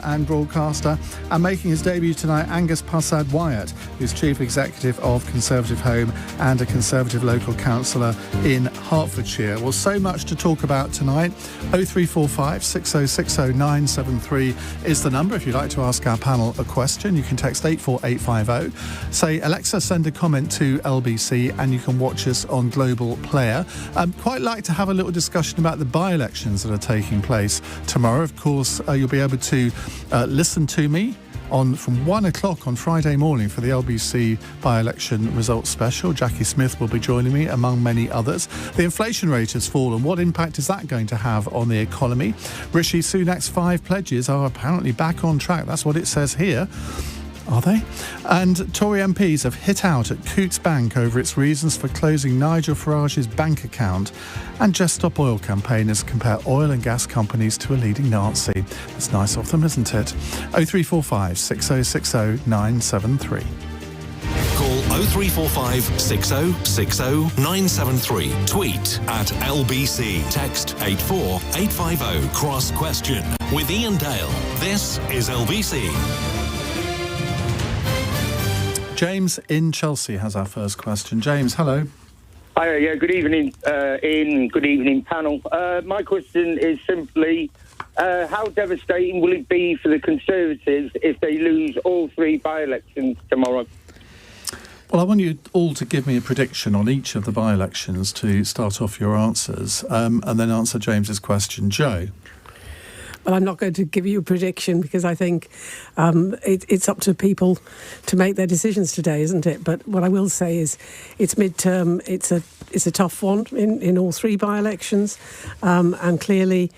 and broadcaster, and making his debut tonight, Angus Parsad-Wyatt, who's Chief Executive of ConservativeHome and a Conservative local councillor in Hertfordshire. Well, so much to talk about tonight. 0345 6060 973 is the number if you'd like to ask our panel a question. You can text 84850. Say, Alexa, send a comment to LBC, and you can watch us on Global Player. Quite like to have a little discussion about the by-elections that are taking place tomorrow. Of course, you'll be able to listen to me from 1 o'clock on Friday morning for the LBC by-election results special. Jackie Smith will be joining me, among many others. The inflation rate has fallen. What impact is that going to have on the economy? Rishi Sunak's 5 pledges are apparently back on track. That's what it says here. Are they? And Tory MPs have hit out at Coutts Bank over its reasons for closing Nigel Farage's bank account. And Just Stop Oil campaigners compare oil and gas companies to a leading Nazi. That's nice of them, isn't it? 0345 6060 973. Call 0345 6060 973. Tweet at LBC. Text 84850. Cross question with Iain Dale. This is LBC. James in Chelsea has our first question. James, hello. Hi, yeah, good evening, Ian. Good evening, panel. My question is simply, how devastating will it be for the Conservatives if they lose all 3 by-elections tomorrow? Well, I want you all to give me a prediction on each of the by-elections to start off your answers, and then answer James's question. Joe? Well, I'm not going to give you a prediction because I think it's up to people to make their decisions today, isn't it? But what I will say is it's midterm. It's a tough one in all 3 by-elections. And clearly,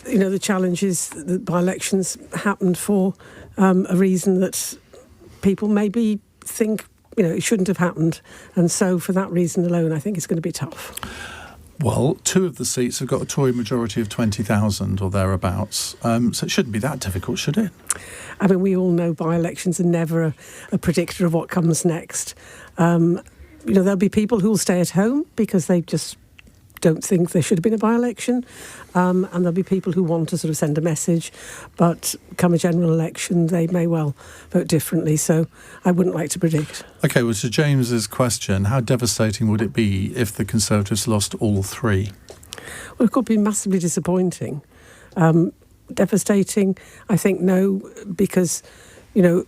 you know, the challenge is that by-elections happened for a reason that people maybe think, you know, it shouldn't have happened. And so for that reason alone, I think it's going to be tough. Well, 2 of the seats have got a Tory majority of 20,000 or thereabouts, so it shouldn't be that difficult, should it? I mean, we all know by-elections are never a predictor of what comes next. You know, there'll be people who will stay at home because they just don't think there should have been a by-election, and there'll be people who want to sort of send a message, but come a general election, they may well vote differently, so I wouldn't like to predict. OK, well, to James's question, how devastating would it be if the Conservatives lost all 3? Well, it could be massively disappointing. Devastating, I think, no, because, you know,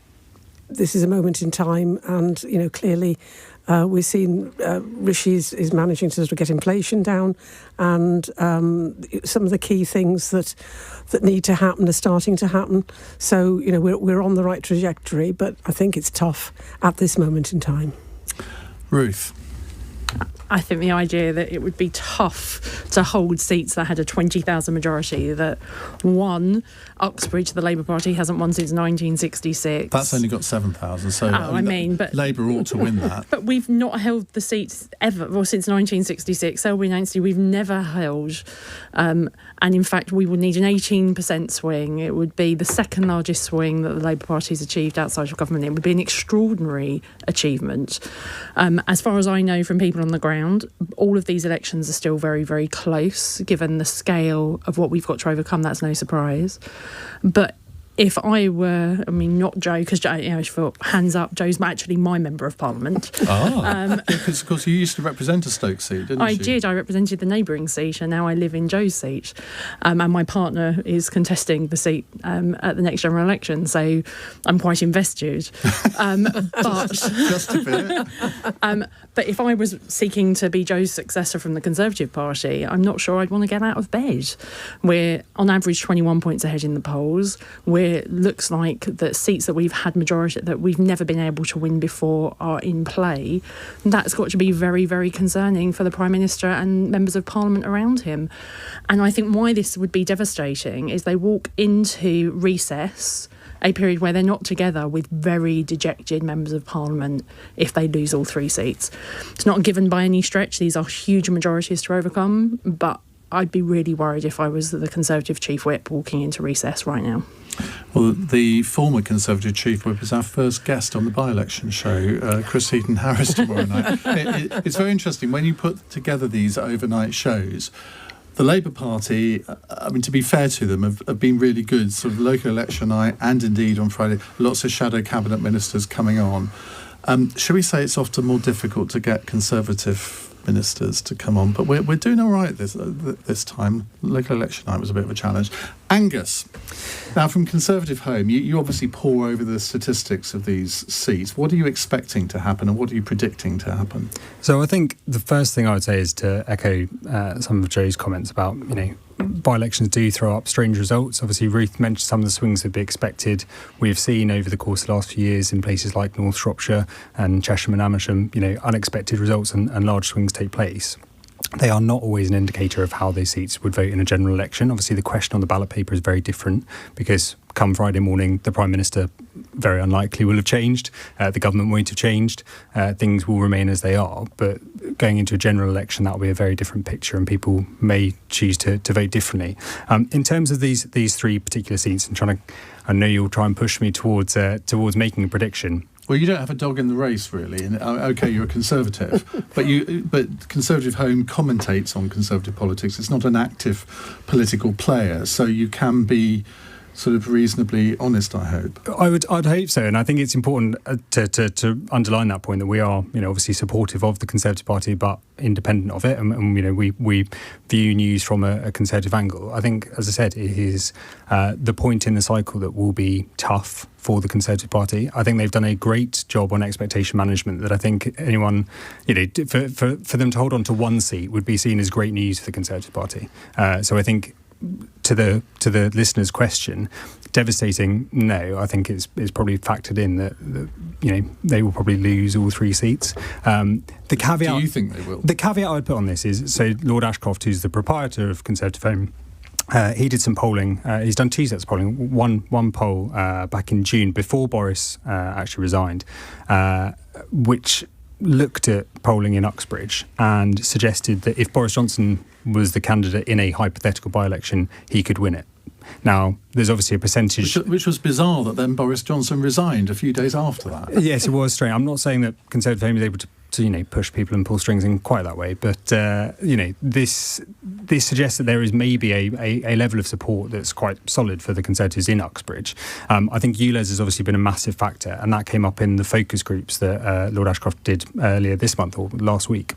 this is a moment in time and, you know, clearly we've seen Rishi is managing to sort of get inflation down, and some of the key things that need to happen are starting to happen. So, you know, we're on the right trajectory, but I think it's tough at this moment in time. Ruth? I think the idea that it would be tough to hold seats that had a 20,000 majority, that one, Uxbridge, the Labour Party, hasn't won since 1966. That's only got 7,000, so but Labour ought to win that. But we've not held the seats ever, well, since 1966. Selby and Ainsley, we've never held. And in fact, we would need an 18% swing. It would be the second largest swing that the Labour Party's achieved outside of government. It would be an extraordinary achievement. As far as I know from people on the ground, all of these elections are still very, very close. Given the scale of what we've got to overcome, that's no surprise. But if I were, I mean, not Joe, because Joe, you know, for hands up, Joe's actually my member of parliament. Because of course you used to represent a Stoke seat, didn't you? I did. I represented the neighbouring seat, and now I live in Joe's seat. And my partner is contesting the seat at the next general election, so I'm quite invested. But just a bit. But if I was seeking to be Joe's successor from the Conservative Party, I'm not sure I'd want to get out of bed. We're on average 21 points ahead in the polls. It looks like the seats that we've had majority that we've never been able to win before are in play. That's got to be very, very concerning for the Prime Minister and members of Parliament around him. And I think why this would be devastating is they walk into recess, a period where they're not together, with very dejected members of Parliament if they lose all 3 seats. It's not given by any stretch. These are huge majorities to overcome, but I'd be really worried if I was the Conservative Chief Whip walking into recess right now. Well, the former Conservative Chief Whip is our first guest on the by-election show, Chris Heaton-Harris, tomorrow night. It's very interesting. When you put together these overnight shows, The Labour Party, I mean, to be fair to them, have been really good. Sort of local election night, and indeed on Friday, lots of shadow cabinet ministers coming on. Should we say it's often more difficult to get Conservative ministers to come on? But we're doing all right this time. Local election night was a bit of a challenge. Angus, now from ConservativeHome, you obviously pore over the statistics of these seats. What are you expecting to happen, and what are you predicting to happen? So I think the first thing I would say is to echo some of Joe's comments about, by-elections do throw up strange results. Obviously, Ruth mentioned some of the swings that would be expected. We've seen over the course of the last few years in places like North Shropshire and Cheshire and Amersham, unexpected results and large swings take place. They are not always an indicator of how those seats would vote in a general election. Obviously, the question on the ballot paper is very different because come Friday morning, the Prime Minister very unlikely will have changed. The government won't have changed. Things will remain as they are. But going into a general election, that will be a very different picture and people may choose to vote differently. In terms of these three particular seats, I know you'll try and push me towards making a prediction. Well, you don't have a dog in the race, really. And OK, you're a Conservative, but ConservativeHome commentates on Conservative politics. It's not an active political player, so you can be sort of reasonably honest, I hope. I'd hope so, and I think it's important to underline that point that we are, obviously supportive of the Conservative Party, but independent of it, and we view news from a Conservative angle. I think, as I said, it is the point in the cycle that will be tough for the Conservative Party. I think they've done a great job on expectation management that I think anyone, for them to hold on to one seat would be seen as great news for the Conservative Party. So I think to the listener's question, devastating, no. I think it's probably factored in that they will probably lose all three seats. The caveat, do you think they will? The caveat I would put on this is, so Lord Ashcroft, who's the proprietor of ConservativeHome, he did some polling. He's done two sets of polling. One poll back in June before Boris actually resigned, which looked at polling in Uxbridge and suggested that if Boris Johnson was the candidate in a hypothetical by-election, he could win it. Now, there's obviously a percentage... Which was bizarre that then Boris Johnson resigned a few days after that. Yes, it was strange. I'm not saying that ConservativeHome is able to push people and pull strings in quite that way, but this suggests that there is maybe a level of support that's quite solid for the Conservatives in Uxbridge. I think ULEZ has obviously been a massive factor, and that came up in the focus groups that Lord Ashcroft did earlier this month or last week.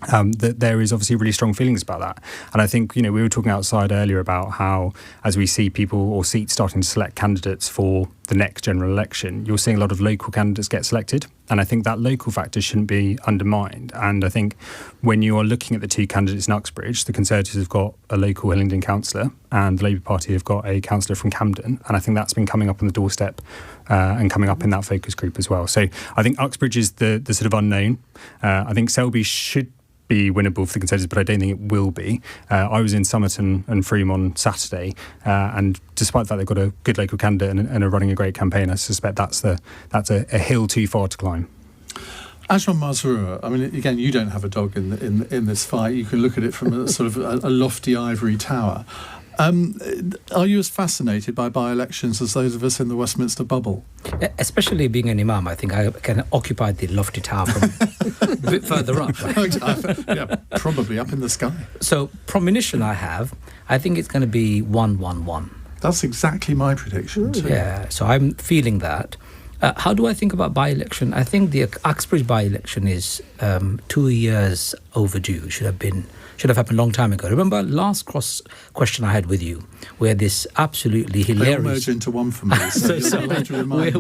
That there is obviously really strong feelings about that. And I think, we were talking outside earlier about how, as we see people or seats starting to select candidates for the next general election, you're seeing a lot of local candidates get selected. And I think that local factor shouldn't be undermined. And I think when you are looking at the two candidates in Uxbridge, the Conservatives have got a local Hillingdon councillor and the Labour Party have got a councillor from Camden. And I think that's been coming up on the doorstep and coming up in that focus group as well. So I think Uxbridge is the sort of unknown. I think Selby should be winnable for the Conservatives, but I don't think it will be. I was in Somerton and Frome on Saturday, and despite the fact they've got a good local candidate and are running a great campaign, I suspect that's a hill too far to climb. Ajmal Masroor, I mean, again, you don't have a dog in this fight. You can look at it from a sort of a lofty ivory tower. Are you as fascinated by by-elections as those of us in the Westminster bubble? Especially being an imam, I think I can occupy the lofty tower from a bit further up. Right? Yeah, probably up in the sky. So, premonition I think it's going to be 1-1-1. That's exactly my prediction too. Yeah, so I'm feeling that. How do I think about by-election? I think the Uxbridge by-election is 2 years overdue. Should have happened a long time ago. Remember last cross question I had with you, where this absolutely hilarious... They all merge into one for me.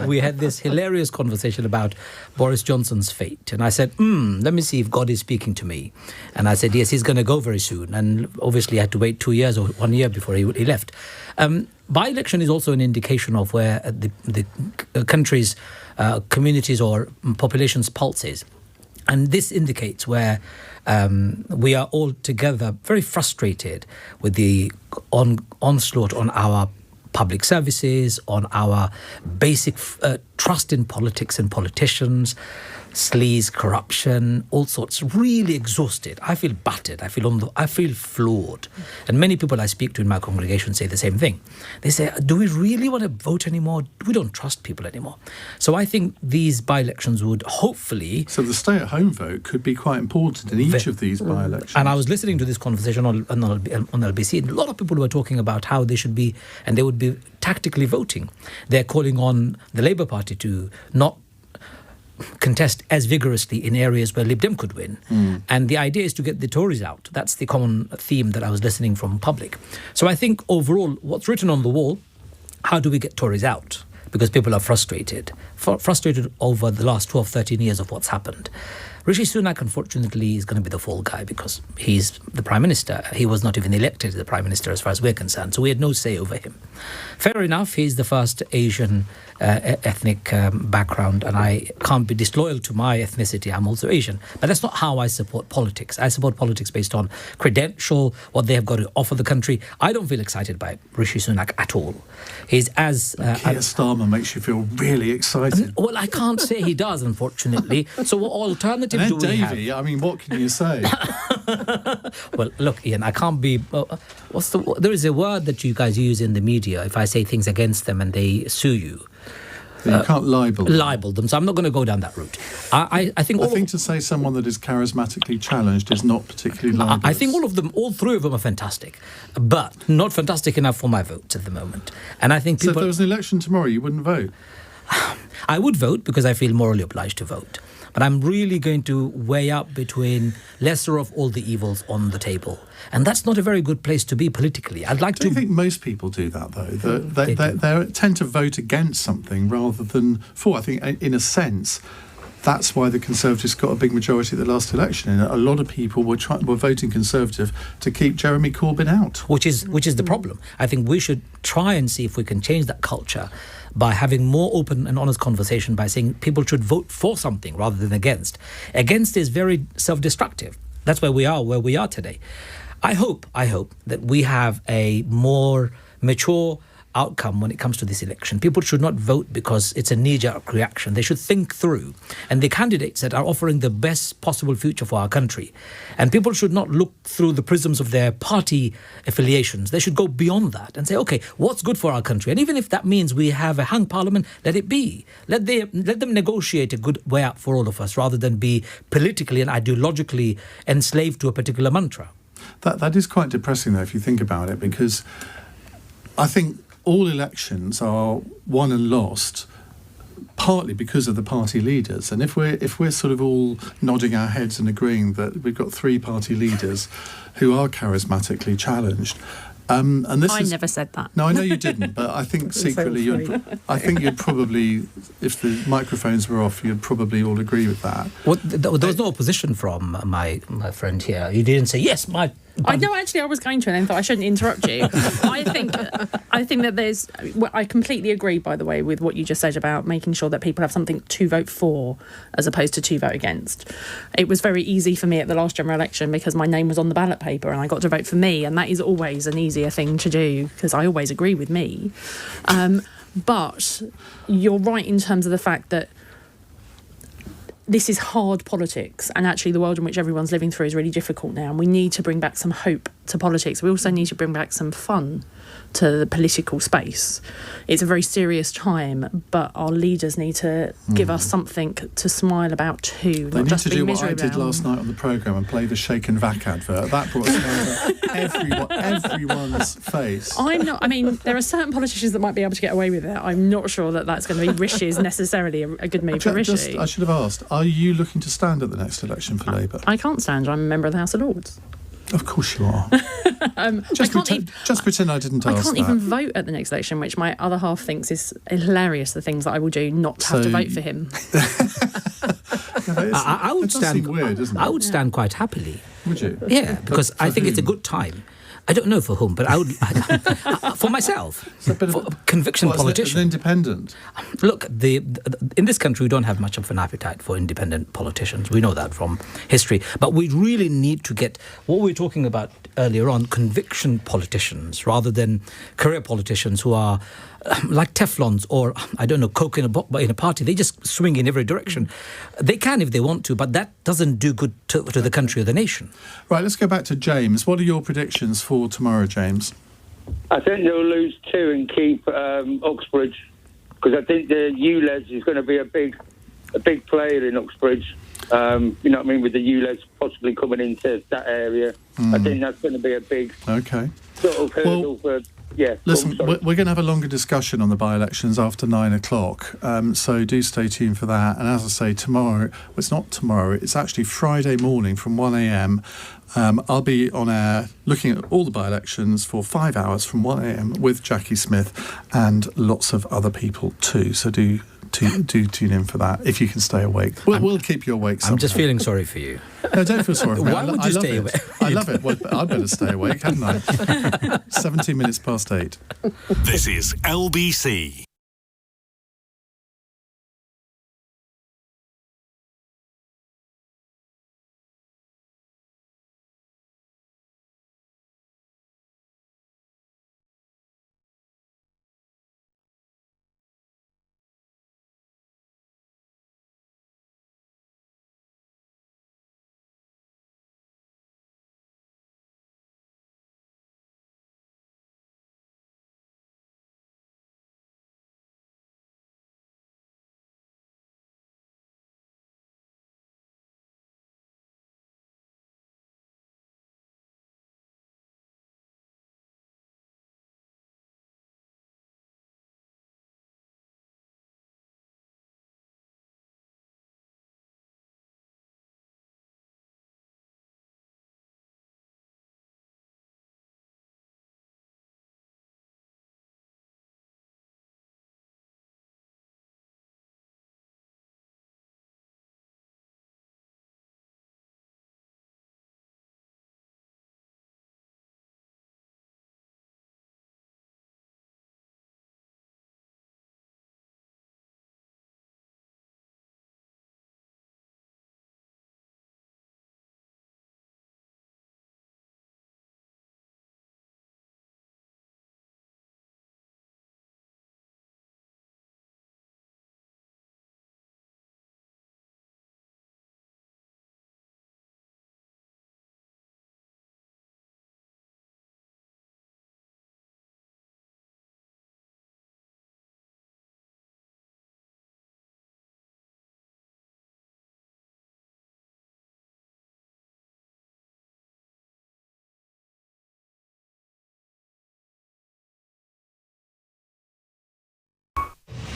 We had this hilarious conversation about Boris Johnson's fate. And I said, let me see if God is speaking to me. And I said, yes, he's going to go very soon. And obviously I had to wait 2 years or 1 year before he left. By-election is also an indication of where the country's communities or population's pulse is. And this indicates where we are all together very frustrated with the onslaught on our public services, on our basic trust in politics and politicians, sleaze, corruption, all sorts, really exhausted. I feel battered. I feel flawed. And many people I speak to in my congregation say the same thing. They say, do we really want to vote anymore? We don't trust people anymore. So I think these by-elections would hopefully... So the stay-at-home vote could be quite important in each of these by-elections. And I was listening to this conversation on LBC, and a lot of people were talking about how they should be, and they would be tactically voting. They're calling on the Labour Party to not contest as vigorously in areas where Lib Dem could win. And the idea is to get the Tories out. That's the common theme that I was listening from public. So I think overall, what's written on the wall, how do we get Tories out? Because people are frustrated over the last 12, 13 years of what's happened. Rishi Sunak, unfortunately, is going to be the fall guy because he's the Prime Minister. He was not even elected the Prime Minister as far as we're concerned, so we had no say over him. Fair enough, he's the first Asian ethnic background, and I can't be disloyal to my ethnicity. I'm also Asian. But that's not how I support politics. I support politics based on credential, what they have got to offer the country. I don't feel excited by Rishi Sunak at all. He's as... Keir Starmer makes you feel really excited. Well, I can't say he does, unfortunately. So what alternative do we have? Davey, I mean, what can you say? Well, look, Ian, I can't be... there is a word that you guys use in the media if I say things against them and they sue you. You can't libel them. Libel them, so I'm not going to go down that route. I think to say someone that is charismatically challenged is not particularly libelous. I think all three of them are fantastic, but not fantastic enough for my vote at the moment. And I think people... So if there was an election tomorrow, you wouldn't vote? I would vote because I feel morally obliged to vote. But I'm really going to weigh up between lesser of all the evils on the table. And that's not a very good place to be politically. I'd like Do you think most people do that, though? They tend to vote against something rather than for. I think, in a sense, that's why the Conservatives got a big majority at the last election. And a lot of people were voting Conservative to keep Jeremy Corbyn out. Which is the problem. I think we should try and see if we can change that culture by having more open and honest conversation, by saying people should vote for something rather than against. Against is very self-destructive. That's where we are today. I hope that we have a more mature outcome when it comes to this election. People should not vote because it's a knee-jerk reaction. They should think through. And the candidates that are offering the best possible future for our country. And people should not look through the prisms of their party affiliations. They should go beyond that and say, okay, what's good for our country? And even if that means we have a hung parliament, let it be. Let them negotiate a good way out for all of us rather than be politically and ideologically enslaved to a particular mantra. That is quite depressing, though, if you think about it, because I think all elections are won and lost partly because of the party leaders. And if we're sort of all nodding our heads and agreeing that we've got three party leaders who are charismatically challenged, and this I never said that. No, I know you didn't, but I think secretly you'd probably, if the microphones were off, you'd probably all agree with that. Well, there was no opposition from my friend here. You didn't say, yes, I know, actually, I was going to, and then thought I shouldn't interrupt you. I think that I completely agree, by the way, with what you just said about making sure that people have something to vote for as opposed to vote against. It was very easy for me at the last general election because my name was on the ballot paper and I got to vote for me, and that is always an easier thing to do because I always agree with me. But you're right in terms of the fact that this is hard politics, and actually the world in which everyone's living through is really difficult now, and we need to bring back some hope to politics. We also need to bring back some fun to the political space. It's a very serious time, but our leaders need to give us something to smile about too. They need to do what I did last night on the programme and play the Shake and Vac advert. That brought everyone's face. There are certain politicians that might be able to get away with it. I'm not sure that that's going to be Rishi's necessarily a good move for Rishi. I should have asked, are you looking to stand at the next election for Labour? I can't stand. I'm a member of the House of Lords. Of course you are. Just pretend I didn't ask that. I can't even vote at the next election, which my other half thinks is hilarious, the things that I will do not to have to vote for him. I would stand weird, isn't it? I would stand quite happily. Would you? Yeah, because I think it's a good time. I don't know for whom, but I would for myself. For conviction politician. An independent. Look, in this country we don't have much of an appetite for independent politicians. We know that from history. But we really need to get what we were talking about earlier on, conviction politicians rather than career politicians who are like Teflons or, I don't know, Coke in a party. They just swing in every direction. They can if they want to, but that doesn't do good to the country or the nation. Right, let's go back to James. What are your predictions for tomorrow, James? I think they'll lose 2 and keep Uxbridge, because I think the ULEZ is going to be a big player in Uxbridge. You know what I mean, with the ULEZ possibly coming into that area. I think that's going to be a big sort of hurdle for... Yeah. Listen, we're going to have a longer discussion on the by-elections after 9 o'clock, so do stay tuned for that. And as I say, tomorrow, well, it's not tomorrow, it's actually Friday morning from 1 a.m. I'll be on air looking at all the by-elections for 5 hours from 1 a.m. with Jackie Smith and lots of other people too. So do tune in for that if you can stay awake. We'll keep you awake somehow. I'm just feeling sorry for you. No, don't feel sorry for me. Why would you stay awake? I love it. Well, I'd better stay awake, hadn't I? 17 minutes past 8. This is LBC.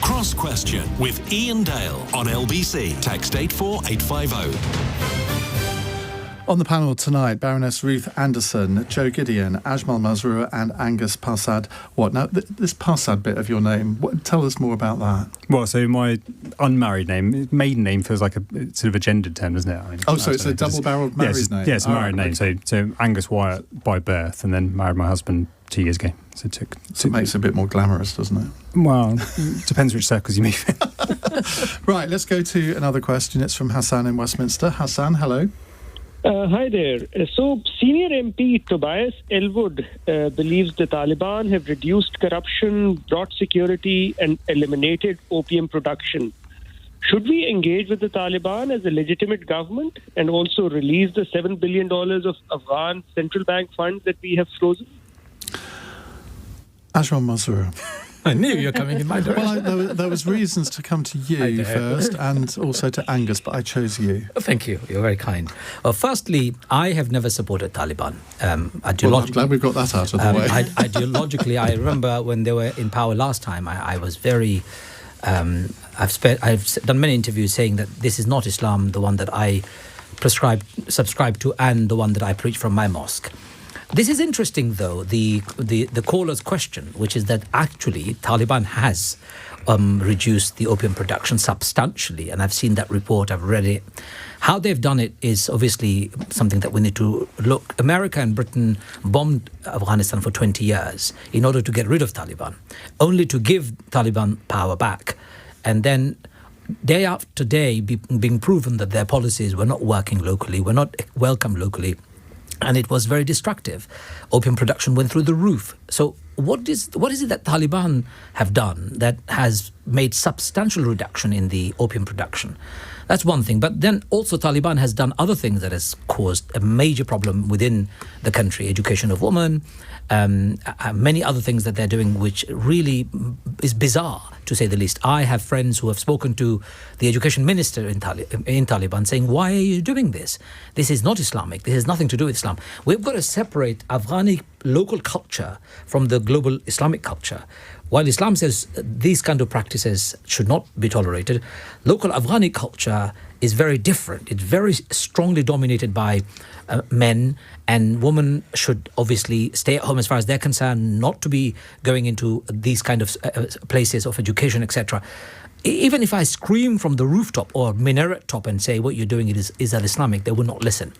Cross Question with Iain Dale on LBC. Text 84850. On the panel tonight, Baroness Ruth Anderson, Joe Gideon, Ajmal Masroor and Angus Parsad-Wyatt. Now, this Parsad bit of your name, tell us more about that. Well, so my unmarried name, maiden name feels like a sort of a gendered term, doesn't it? I mean, so it's a double-barrelled married name? Yeah, it's a married name. So Angus Wyatt by birth, and then married my husband 2 years ago. So it makes it a bit more glamorous, doesn't it? Well, depends which circles you move in. Right, let's go to another question. It's from Hassan in Westminster. Hassan, hello. Hi there. So, senior MP Tobias Elwood believes the Taliban have reduced corruption, brought security, and eliminated opium production. Should we engage with the Taliban as a legitimate government and also release the $7 billion of Afghan central bank funds that we have frozen? Ajmal Masroor. I knew you were coming in my direction. Well, there was reasons to come to you first and also to Angus, but I chose you. Thank you. You're very kind. Firstly, I have never supported Taliban. Ideologically, well, I'm glad we've got that out of the way. Ideologically, I remember when they were in power last time, I was very... I've done many interviews saying that this is not Islam, the one that I subscribe to, and the one that I preach from my mosque. This is interesting, though, the caller's question, which is that actually Taliban has reduced the opium production substantially, and I've seen that report, I've read it. How they've done it is obviously something that we need to look. America and Britain bombed Afghanistan for 20 years in order to get rid of Taliban, only to give Taliban power back. And then day after day being proven that their policies were not working locally, were not welcome locally, and it was very destructive. Opium production went through the roof. So what is it that Taliban have done that has made substantial reduction in the opium production? That's one thing. But then also Taliban has done other things that has caused a major problem within the country. Education of women, many other things that they're doing, which really is bizarre, to say the least. I have friends who have spoken to the education minister in Taliban saying, why are you doing this? This is not Islamic. This has nothing to do with Islam. We've got to separate Afghani local culture from the global Islamic culture. While Islam says these kind of practices should not be tolerated, local Afghani culture is very different. It's very strongly dominated by men, and women should obviously stay at home as far as they're concerned, not to be going into these kind of places of education, etc. Even if I scream from the rooftop or minaret top and say what you're doing is Islamic, they will not listen.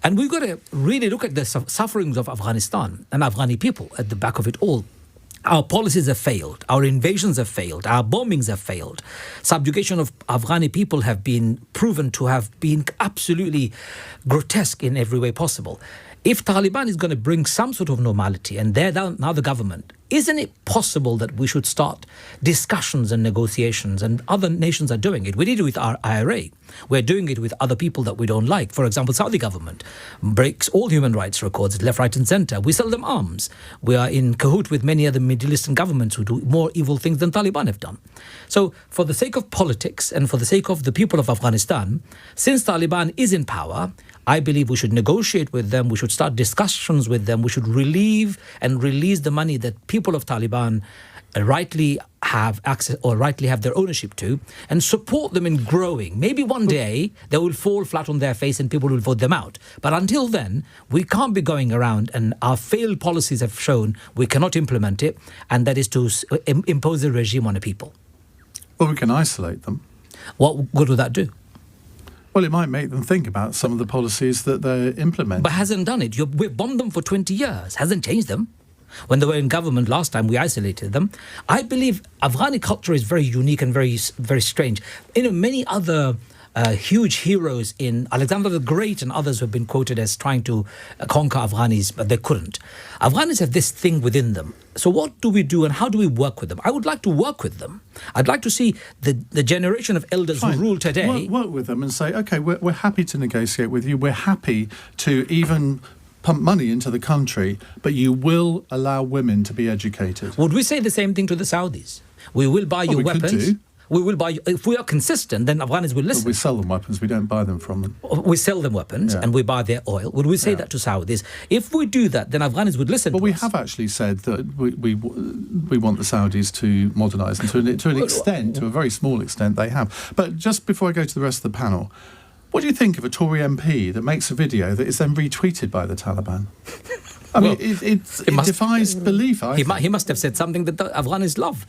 And we've got to really look at the sufferings of Afghanistan and Afghani people at the back of it all. Our policies have failed. Our invasions have failed. Our bombings have failed. Subjugation of Afghani people have been proven to have been absolutely grotesque in every way possible. If Taliban is going to bring some sort of normality, and they're now the government, isn't it possible that we should start discussions and negotiations? And other nations are doing it. We did it with our IRA. We're doing it with other people that we don't like. For example, Saudi government breaks all human rights records, left, right and centre. We sell them arms. We are in cahoot with many other Middle Eastern governments who do more evil things than Taliban have done. So for the sake of politics and for the sake of the people of Afghanistan, since Taliban is in power, I believe we should negotiate with them. We should start discussions with them. We should relieve and release the money that people of Taliban rightly have access or rightly have their ownership to, and support them in growing. Maybe one day they will fall flat on their face and people will vote them out. But until then, we can't be going around, and our failed policies have shown we cannot implement it, and that is to impose a regime on a people. Well, we can isolate them. What good would that do? Well, it might make them think about some of the policies that they're implementing. But hasn't done it. We've bombed them for 20 years. Hasn't changed them. When they were in government last time, we isolated them. I believe Afghani culture is very unique and very, very strange. Many other huge heroes in Alexander the Great and others have been quoted as trying to conquer Afghanis, but they couldn't. Afghanis have this thing within them. So what do we do and how do we work with them? I would like to work with them. I'd like to see the generation of elders who rule today. Work with them and say, OK, we're happy to negotiate with you. We're happy to even pump money into the country, but you will allow women to be educated. Would we say the same thing to the Saudis? We will buy you weapons. Could do. We will buy you. If we are consistent, then Afghanis will listen. Well, we sell them weapons, we don't buy them from them. We sell them weapons and we buy their oil. Would we say that to Saudis? If we do that, then Afghanis would listen to us. Well, we have actually said that we want the Saudis to modernise, and to an extent, to a very small extent, they have. But just before I go to the rest of the panel, what do you think of a Tory MP that makes a video that is then retweeted by the Taliban? I mean, it defies belief, I think. He must have said something that the Afghanis love.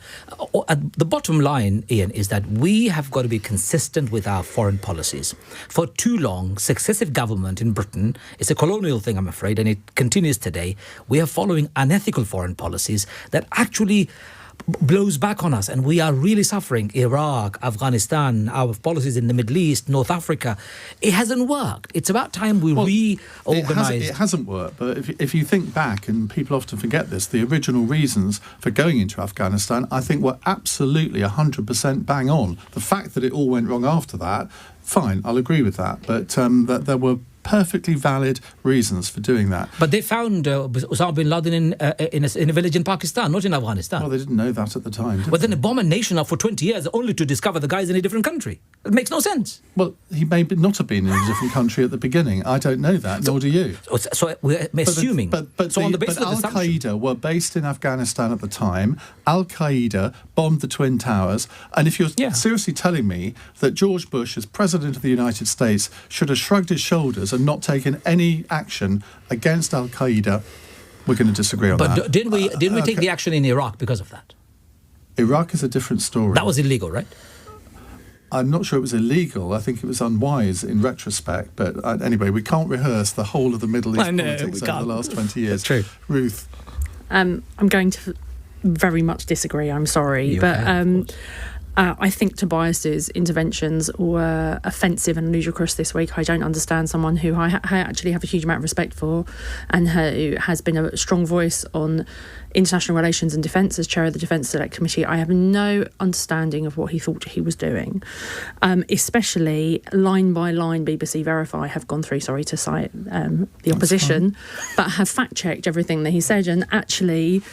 The bottom line, Ian, is that we have got to be consistent with our foreign policies. For too long, successive government in Britain, it's a colonial thing, I'm afraid, and it continues today. We are following unethical foreign policies that actually blows back on us, and we are really suffering. Iraq, Afghanistan, our policies in the Middle East, North Africa, it hasn't worked. It's about time we reorganise. It hasn't worked, but if you think back, and people often forget this, the original reasons for going into Afghanistan, I think were absolutely 100% bang on. The fact that it all went wrong after that, fine, I'll agree with that, but that there were perfectly valid reasons for doing that. But they found Osama bin Laden in a village in Pakistan, not in Afghanistan. Well, they didn't know that at the time, But then they bomb a nation up for 20 years only to discover the guy's in a different country. It makes no sense. Well, he may not have been in a different country at the beginning. I don't know that, nor do you. So we're assuming. But on the basis of Al-Qaeda were based in Afghanistan at the time. Al-Qaeda bombed the Twin Towers. And if you're seriously telling me that George Bush, as President of the United States, should have shrugged his shoulders and not taken any action against Al-Qaeda, we're going to disagree on that. But didn't we take the action in Iraq because of that? Iraq is a different story. That was illegal, right? I'm not sure it was illegal. I think it was unwise in retrospect. But anyway, we can't rehearse the whole of the Middle East politics over the last 20 years. True. Ruth? I'm going to very much disagree, I'm sorry. I think Tobias's interventions were offensive and ludicrous this week. I don't understand someone who I actually have a huge amount of respect for, and who has been a strong voice on international relations and defence as chair of the Defence Select Committee. I have no understanding of what he thought he was doing, especially line by line. BBC Verify have gone through, sorry to cite the opposition, but have fact-checked everything that he said, and actually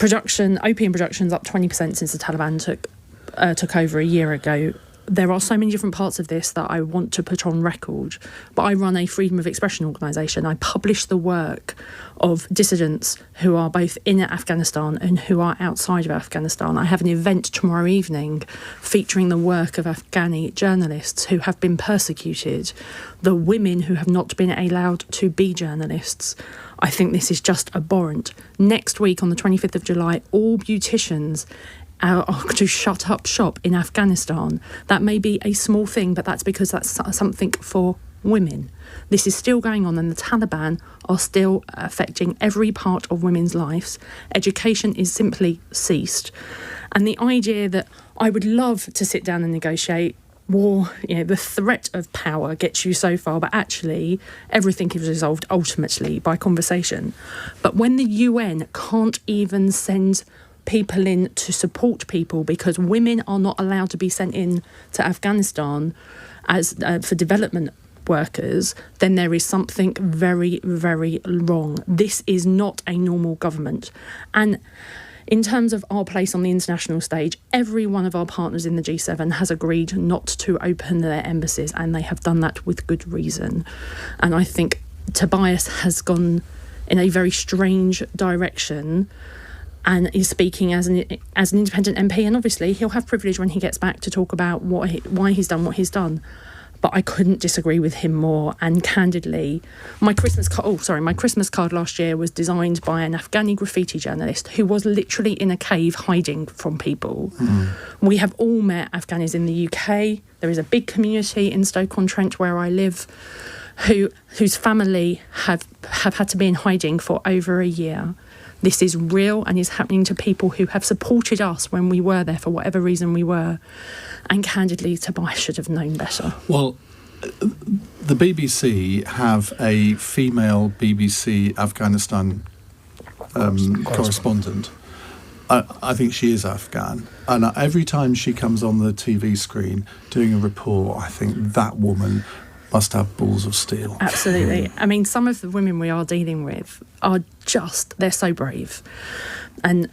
opium production's up 20% since the Taliban took over a year ago. There are so many different parts of this that I want to put on record, but I run a freedom of expression organisation. I publish the work of dissidents who are both in Afghanistan and who are outside of Afghanistan. I have an event tomorrow evening featuring the work of Afghani journalists who have been persecuted, the women who have not been allowed to be journalists. I think this is just abhorrent. Next week, on the 25th of July, all beauticians are to shut up shop in Afghanistan. That may be a small thing, but that's because that's something for women. This is still going on, and the Taliban are still affecting every part of women's lives. Education is simply ceased. And the idea that I would love to sit down and negotiate war, the threat of power gets you so far, but actually everything is resolved ultimately by conversation. But when the UN can't even send people in to support people because women are not allowed to be sent in to Afghanistan as for development workers, then there is something very, very wrong. This is not a normal government. And in terms of our place on the international stage, every one of our partners in the G7 has agreed not to open their embassies, and they have done that with good reason. And I think Tobias has gone in a very strange direction and is speaking as an independent MP, and obviously he'll have privilege when he gets back to talk about why he's done what he's done. But I couldn't disagree with him more. And candidly, my Christmas card last year was designed by an Afghani graffiti journalist who was literally in a cave hiding from people. We have all met Afghanis in the UK. There is a big community in Stoke-on-Trent where I live whose family have had to be in hiding for over a year. This is real and is happening to people who have supported us when we were there for whatever reason we were. And candidly, Tobias should have known better. Well, the BBC have a female BBC Afghanistan correspondent. I think she is Afghan. And every time she comes on the TV screen doing a report, I think that woman must have balls of steel. Absolutely. I mean, some of the women we are dealing with are they're so brave. And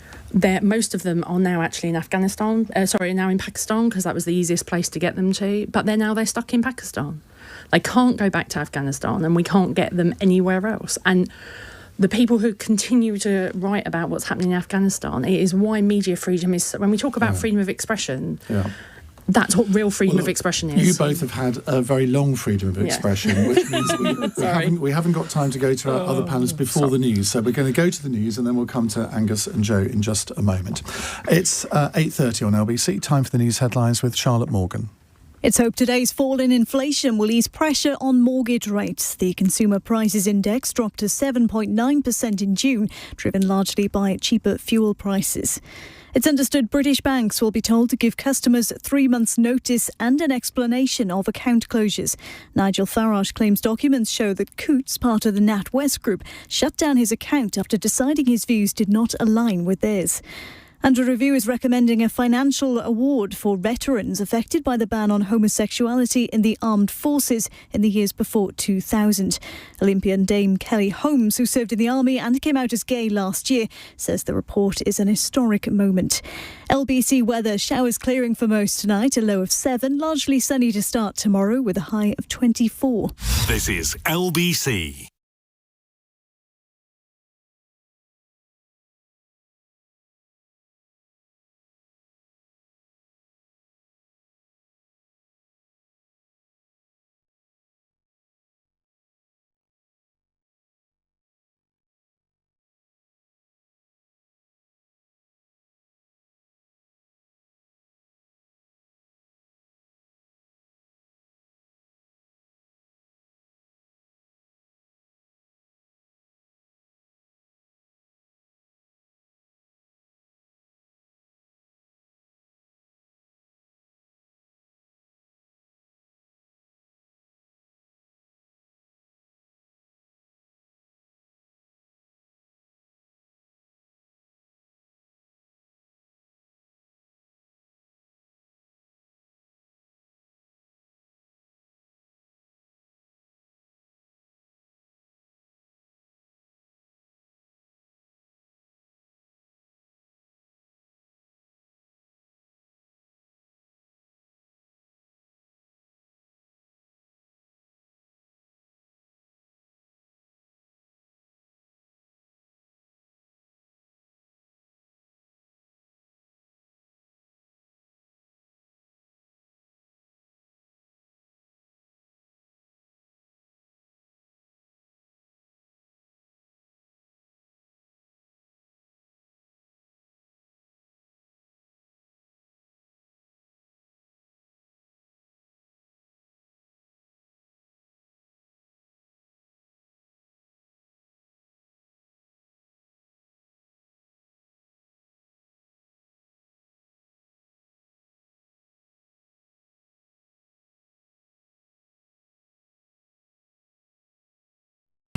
most of them are now actually in Afghanistan, now in Pakistan, because that was the easiest place to get them to. But they're stuck in Pakistan. They can't go back to Afghanistan, and we can't get them anywhere else. And the people who continue to write about what's happening in Afghanistan, it is why media freedom is, when we talk about freedom of expression, that's what real freedom of expression is. You both have had a very long freedom of expression, which means we haven't got time to go to our other panellists before the news. So we're going to go to the news, and then we'll come to Angus and Joe in just a moment. It's 8:30 on LBC. Time for the news headlines with Charlotte Morgan. It's hoped today's fall in inflation will ease pressure on mortgage rates. The Consumer Prices Index dropped to 7.9% in June, driven largely by cheaper fuel prices. It's understood British banks will be told to give customers 3 months' notice and an explanation of account closures. Nigel Farage claims documents show that Coutts, part of the NatWest Group, shut down his account after deciding his views did not align with theirs. And a review is recommending a financial award for veterans affected by the ban on homosexuality in the armed forces in the years before 2000. Olympian Dame Kelly Holmes, who served in the army and came out as gay last year, says the report is an historic moment. LBC weather, showers clearing for most tonight, a low of 7, largely sunny to start tomorrow with a high of 24. This is LBC.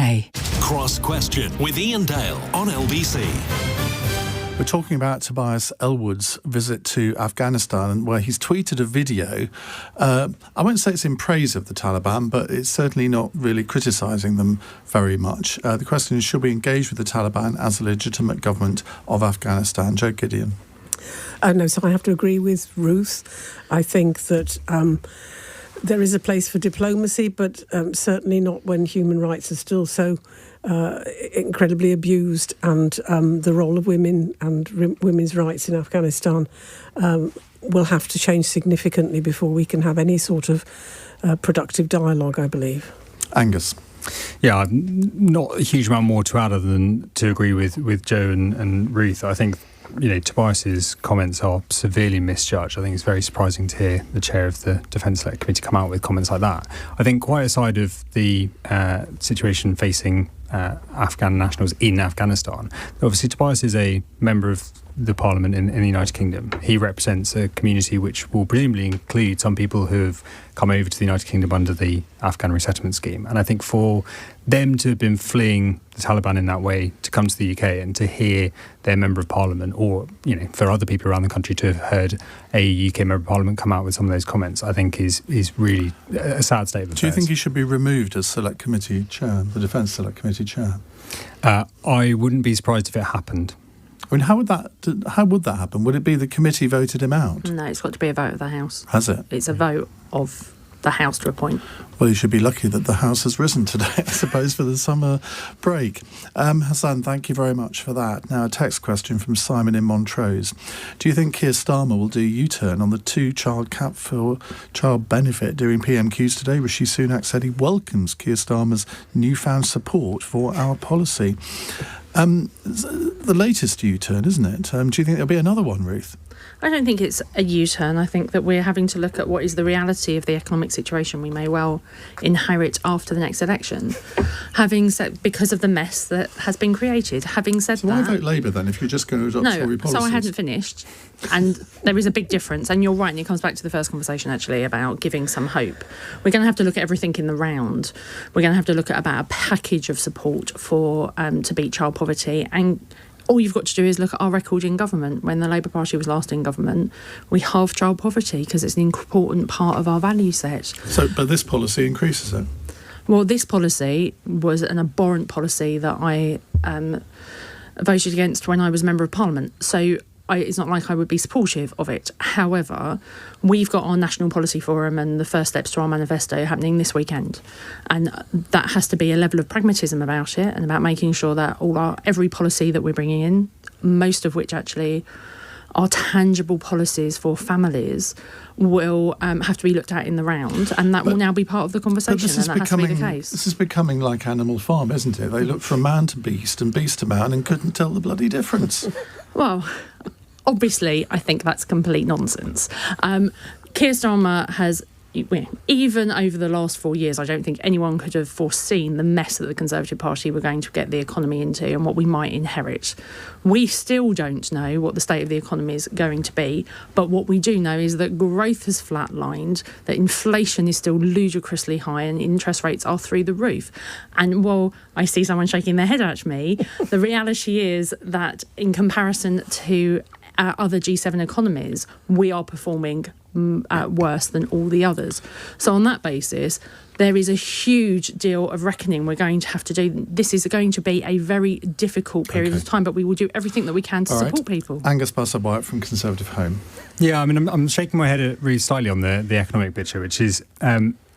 UK. Cross Question with Iain Dale on LBC. We're talking about Tobias Ellwood's visit to Afghanistan, where he's tweeted a video. I won't say it's in praise of the Taliban, but it's certainly not really criticising them very much. The question is, should we engage with the Taliban as a legitimate government of Afghanistan? Joe Gideon. No, so I have to agree with Ruth. I think that there is a place for diplomacy, but certainly not when human rights are still so incredibly abused, and the role of women and women's rights in Afghanistan will have to change significantly before we can have any sort of productive dialogue, I believe. Angus. Yeah, not a huge amount more to add other than to agree with Joe and Ruth. I think, Tobias's comments are severely misjudged. I think it's very surprising to hear the chair of the Defence Select Committee come out with comments like that. I think quite aside of the situation facing Afghan nationals in Afghanistan, obviously Tobias is a member of the Parliament in the United Kingdom. He represents a community which will presumably include some people who have come over to the United Kingdom under the Afghan resettlement scheme. And I think for them to have been fleeing the Taliban in that way, to come to the UK and to hear their Member of Parliament, or, for other people around the country to have heard a UK Member of Parliament come out with some of those comments, I think is really a sad state of affairs. Do you think he should be removed as Select Committee Chair, the Defence Select Committee Chair? I wouldn't be surprised if it happened. I mean, how would that happen? Would it be the committee voted him out? No, it's got to be a vote of the House. Has it? It's a vote of the House to appoint. Well, you should be lucky that the House has risen today, I suppose, for the summer break. Hassan, thank you very much for that. Now, a text question from Simon in Montrose. Do you think Keir Starmer will do a U-turn on the two-child cap for child benefit during PMQs today? Rishi Sunak said he welcomes Keir Starmer's newfound support for our policy. The latest U-turn, isn't it? Do you think there'll be another one, Ruth? I don't think it's a U-turn. I think that we're having to look at what is the reality of the economic situation we may well inherit after the next election. Having said, because of the mess that has been created. Having said so that... why vote Labour then if you're just going to adopt Tory policies? So I hadn't finished. And there is a big difference. And you're right, and it comes back to the first conversation actually about giving some hope. We're going to have to look at everything in the round. We're going to have to look at about a package of support for to beat child poverty. And all you've got to do is look at our record in government. When the Labour Party was last in government, we halved child poverty because it's an important part of our value set. So, but this policy increases it? Well, this policy was an abhorrent policy that I voted against when I was Member of Parliament. So it's not like I would be supportive of it. However, we've got our National Policy Forum and the first steps to our manifesto happening this weekend. And that has to be a level of pragmatism about it and about making sure that every policy that we're bringing in, most of which actually are tangible policies for families, will have to be looked at in the round, and that will now be part of the conversation, and that has to be the case. This is becoming like Animal Farm, isn't it? They looked from man to beast and beast to man and couldn't tell the bloody difference. Well, obviously, I think that's complete nonsense. Keir Starmer has, even over the last 4 years, I don't think anyone could have foreseen the mess that the Conservative Party were going to get the economy into and what we might inherit. We still don't know what the state of the economy is going to be, but what we do know is that growth has flatlined, that inflation is still ludicrously high and interest rates are through the roof. And while I see someone shaking their head at me, the reality is that in comparison to other G7 economies, we are performing worse than all the others. So on that basis, there is a huge deal of reckoning we're going to have to do. This is going to be a very difficult period of time, but we will do everything that we can to support people. Angus Parsad-Wyatt from ConservativeHome. Yeah, I mean, I'm shaking my head really slightly on the economic picture, which is...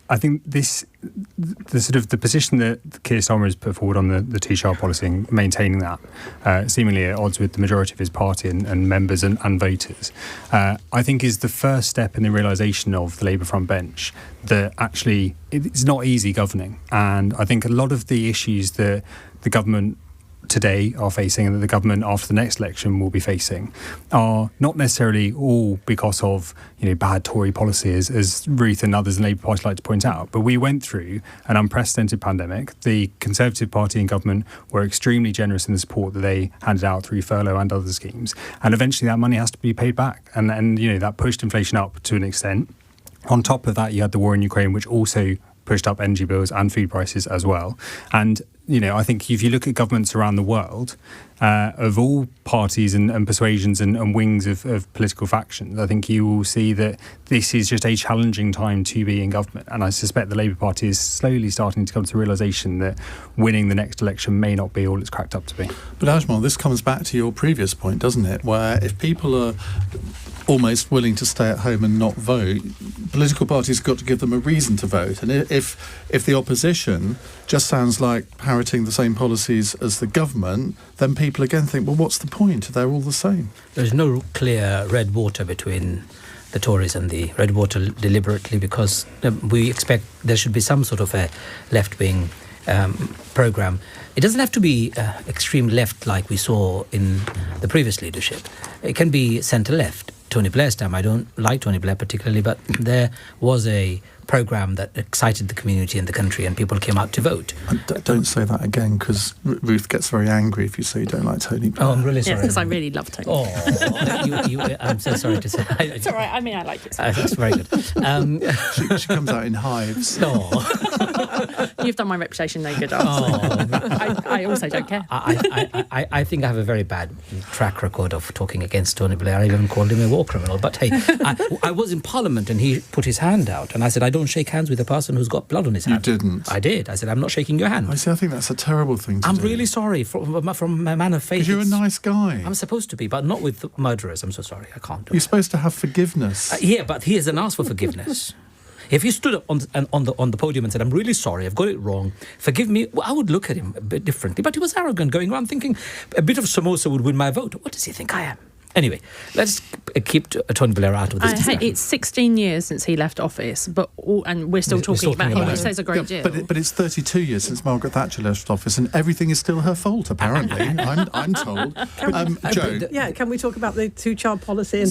I think the position that Keir Starmer has put forward on the two-child policy and maintaining that, seemingly at odds with the majority of his party and members and voters, I think is the first step in the realisation of the Labour front bench that actually it's not easy governing. And I think a lot of the issues that the government today are facing and that the government after the next election will be facing are not necessarily all because of bad Tory policies, as Ruth and others in the Labour Party like to point out. But we went through an unprecedented pandemic. The Conservative Party and government were extremely generous in the support that they handed out through furlough and other schemes. And eventually that money has to be paid back. And that pushed inflation up to an extent. On top of that, you had the war in Ukraine, which also pushed up energy bills and food prices as well. And I think if you look at governments around the world, of all parties and persuasions and wings of political factions, I think you will see that this is just a challenging time to be in government. And I suspect the Labour Party is slowly starting to come to the realisation that winning the next election may not be all it's cracked up to be. But Ajmal, this comes back to your previous point, doesn't it? Where if people are almost willing to stay at home and not vote, political parties have got to give them a reason to vote. And if the opposition just sounds like parroting the same policies as the government, then people again think, well, what's the point? They're all the same. There's no clear red water between the Tories and the red water deliberately, because we expect there should be some sort of a left-wing programme. It doesn't have to be extreme left like we saw in the previous leadership. It can be centre-left. Tony Blair's time, I don't like Tony Blair particularly, but there was a programme that excited the community and the country, and people came out to vote. Don't say that again, because Ruth gets very angry if you say you don't like Tony Blair. Oh, I'm really sorry. Yes, because I really love Tony. Oh, I'm so sorry to say. It's all right. I mean, I like it. That's very good. She comes out in hives. You've done my reputation no good. I also don't care. I think I have a very bad track record of talking against Tony Blair. I even called him a war criminal. But hey, I was in Parliament and he put his hand out, and I said, I don't shake hands with a person who's got blood on his hand. You didn't? I did. I said, I'm not shaking your hand. I think that's a terrible thing to do. I'm really sorry from a man of faith. Because you're a nice guy. I'm supposed to be, but not with murderers. I'm so sorry. I can't do it. You're supposed to have forgiveness. Yeah, but he hasn't asked for forgiveness. If he stood up on the podium and said, I'm really sorry, I've got it wrong, forgive me, well, I would look at him a bit differently. But he was arrogant, going around thinking a bit of samosa would win my vote. What does he think I am? Anyway, let's keep Tony Blair out of this discussion. It's 16 years since he left office, and we're still talking about him, which says a great deal. But it's 32 years since Margaret Thatcher left office, and everything is still her fault, apparently. I'm told. Joe? Yeah, can we talk about the two-child policy?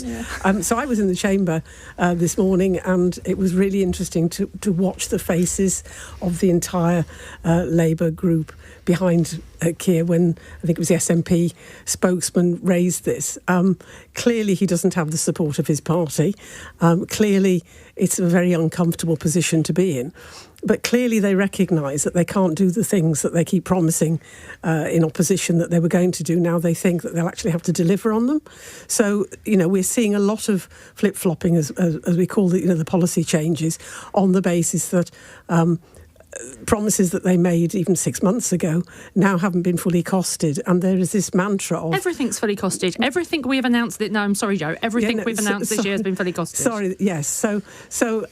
And so I was in the chamber this morning, and it was really interesting to watch the faces of the entire Labour group behind Keir when I think it was the SNP spokesman raised this. Clearly he doesn't have the support of his party. Clearly it's a very uncomfortable position to be in. But clearly they recognise that they can't do the things that they keep promising in opposition that they were going to do. Now they think that they'll actually have to deliver on them. So, we're seeing a lot of flip-flopping, as we call the policy changes, on the basis that promises that they made even 6 months ago now haven't been fully costed, and there is this mantra of everything's fully costed. Everything we've announced I'm sorry, Joe. Everything we've announced this year has been fully costed. Sorry, yes. So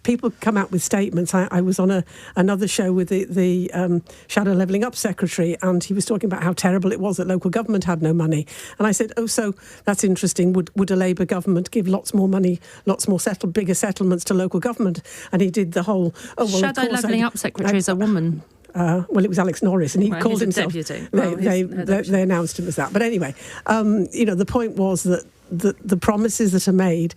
people come out with statements. I was on another show with the Shadow Levelling Up Secretary, and he was talking about how terrible it was that local government had no money. And I said, so that's interesting. Would a Labour government give lots more money, lots more bigger settlements to local government? And he did the whole Shadow Levelling Up Secretary is a woman. Well, it was Alex Norris, and he called himself. Deputy. They announced him as that. But anyway, the point was that the promises that are made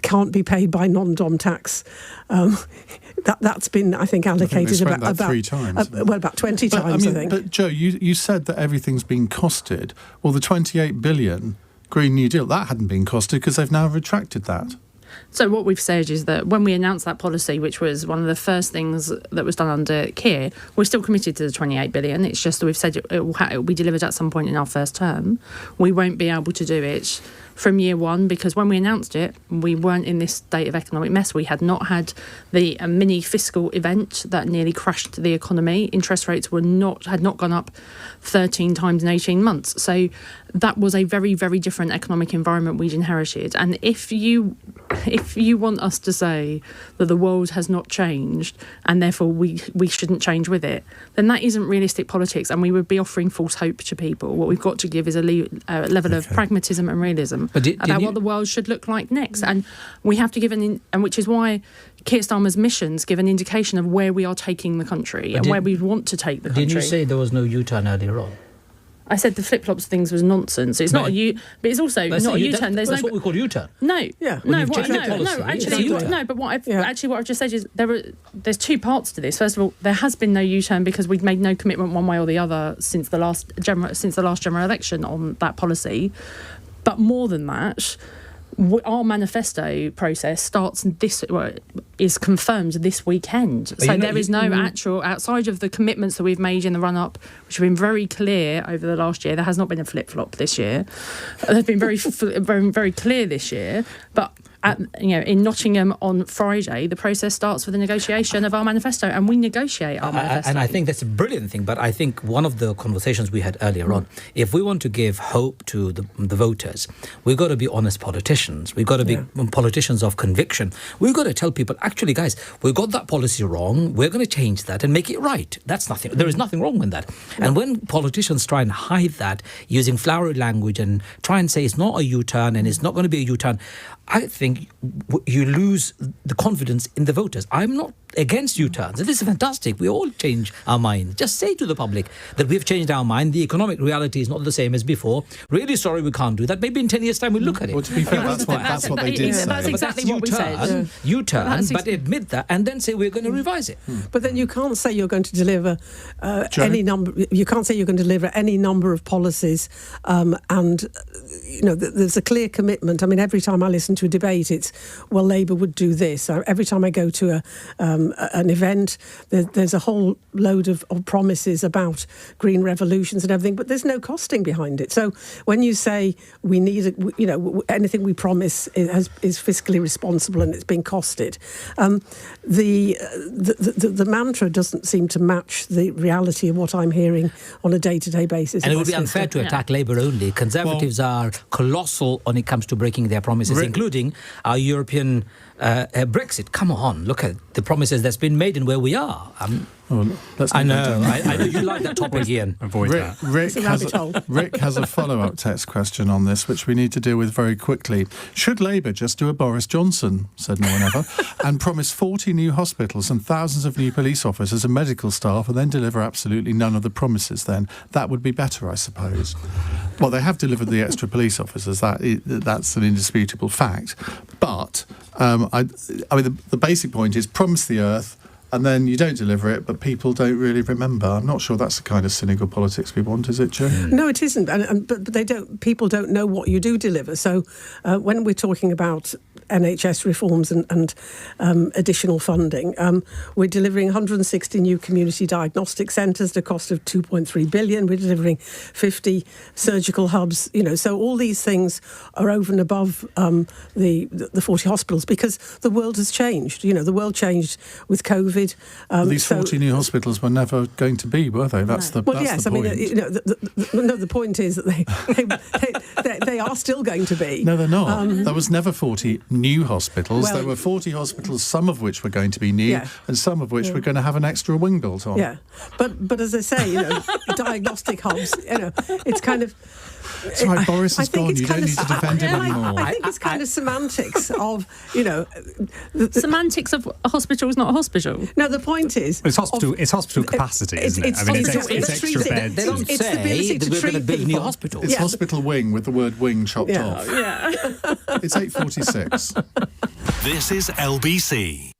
can't be paid by non-dom tax. That's been, I think, allocated about 3 times. About 20 times, I think. But Joe, you said that everything's been costed. Well, the 28 billion Green New Deal, that hadn't been costed because they've now retracted that. So what we've said is that when we announced that policy, which was one of the first things that was done under Keir, we're still committed to the 28 billion. It's just that we've said it will be delivered at some point in our first term. We won't be able to do it from year one, because when we announced it, we weren't in this state of economic mess. We had not had the mini fiscal event that nearly crashed the economy. Interest rates had not gone up 13 times in 18 months. So that was a very, very different economic environment we'd inherited. And if you want us to say that the world has not changed and therefore we shouldn't change with it, then that isn't realistic politics, and we would be offering false hope to people. What we've got to give is a level of pragmatism and realism about what the world should look like next. And we have to give and which is why Keir Starmer's missions give an indication of where we are taking the country and where we want to take the country. Didn't you say there was no U-turn earlier on? I said the flip-flops things was nonsense. It's not a but it's also not a U-turn. That's what we call U-turn. No, yeah. But what I've just said is there's 2 parts to this. First of all, there has been no U-turn because we've made no commitment one way or the other since the last general election on that policy. But more than that, our manifesto process starts is confirmed this weekend. So there is no actual, outside of the commitments that we've made in the run-up, which have been very clear over the last year. There has not been a flip-flop this year. They've been very, very clear this year. But in Nottingham on Friday, the process starts with the negotiation of our manifesto, and we negotiate our manifesto. And I think that's a brilliant thing. But I think one of the conversations we had earlier on, if we want to give hope to the voters, we've got to be honest politicians. We've got to be politicians of conviction. We've got to tell people, actually, guys, we've got that policy wrong. We're going to change that and make it right. That's nothing. There is nothing wrong with that. And when politicians try and hide that using flowery language and try and say it's not a U-turn and it's not going to be a U-turn, I think you lose the confidence in the voters. I'm not against U-turns. This is fantastic. We all change our mind. Just say to the public that we've changed our mind. The economic reality is not the same as before. Really sorry we can't do that. Maybe in 10 years' time we'll look at it. Well, to be fair, that's what they did say. That's exactly what we said. U-turn, but admit that and then say we're going to revise it. But then you can't say you're going to deliver any number. You can't say you're going to deliver any number of policies, and there's a clear commitment. I mean, every time I listen to a debate, it's Labour would do this. Every time I go to an event, there's a whole load of promises about green revolutions and everything, but there's no costing behind it. So when you say we need, anything we promise is fiscally responsible and it's being costed, the mantra doesn't seem to match the reality of what I'm hearing on a day-to-day basis. And it would be unfair to attack Labour only. Conservatives are colossal when it comes to breaking their promises, including our European Brexit. Come on, look at the promises that's been made and where we are. I know you like that topic, Ian. Avoid that. Rick has a follow-up text question on this, which we need to deal with very quickly. Should Labour just do a Boris Johnson, said no one ever, and promise 40 new hospitals and thousands of new police officers and medical staff and then deliver absolutely none of the promises then? That would be better, I suppose. Well, they have delivered the extra police officers. That's an indisputable fact. But, the basic point is promise the earth, and then you don't deliver it, but people don't really remember. I'm not sure that's the kind of cynical politics we want, is it, Jo? No, it isn't. But they don't. People don't know what you do deliver. So when we're talking about NHS reforms and additional funding, we're delivering 160 new community diagnostic centres at a cost of 2.3 billion. We're delivering 50 surgical hubs. So all these things are over and above the 40 hospitals because the world has changed. The world changed with COVID. These 40 new hospitals were never going to be, were they? That's the point. The point is that they are still going to be. No, they're not. There was never 40 new hospitals. There were 40 hospitals, some of which were going to be new, and some of which were going to have an extra wing built on. Yeah, but as I say, diagnostic hubs. It's kind of. It's right, Boris is gone. You don't need to defend him anymore. I think it's kind of semantics of, semantics of a hospital is not a hospital. No, the point is... It's hospital capacity, isn't it? It's extra beds. They don't say that we're going to build a new hospital. It's hospital wing with the word wing chopped off. Yeah. It's 8:46. This is LBC.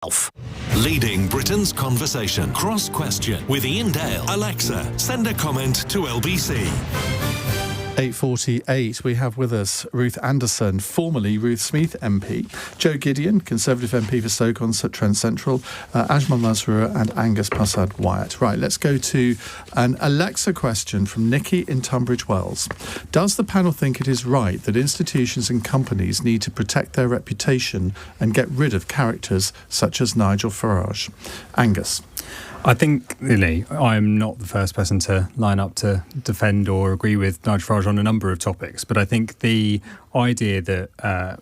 yourself. Leading Britain's conversation. Cross Question with Iain Dale. Alexa, send a comment to LBC. 8:48, we have with us Ruth Anderson, formerly Ruth Smith MP, Joe Gideon, Conservative MP for Stoke-on-Trent Central, Ajmal Masroor and Angus Parsad-Wyatt. Right, let's go to an Alexa question from Nikki in Tunbridge Wells. Does the panel think it is right that institutions and companies need to protect their reputation and get rid of characters such as Nigel Farage? Angus. I think, I'm not the first person to line up to defend or agree with Nigel Farage on a number of topics, but I think the idea that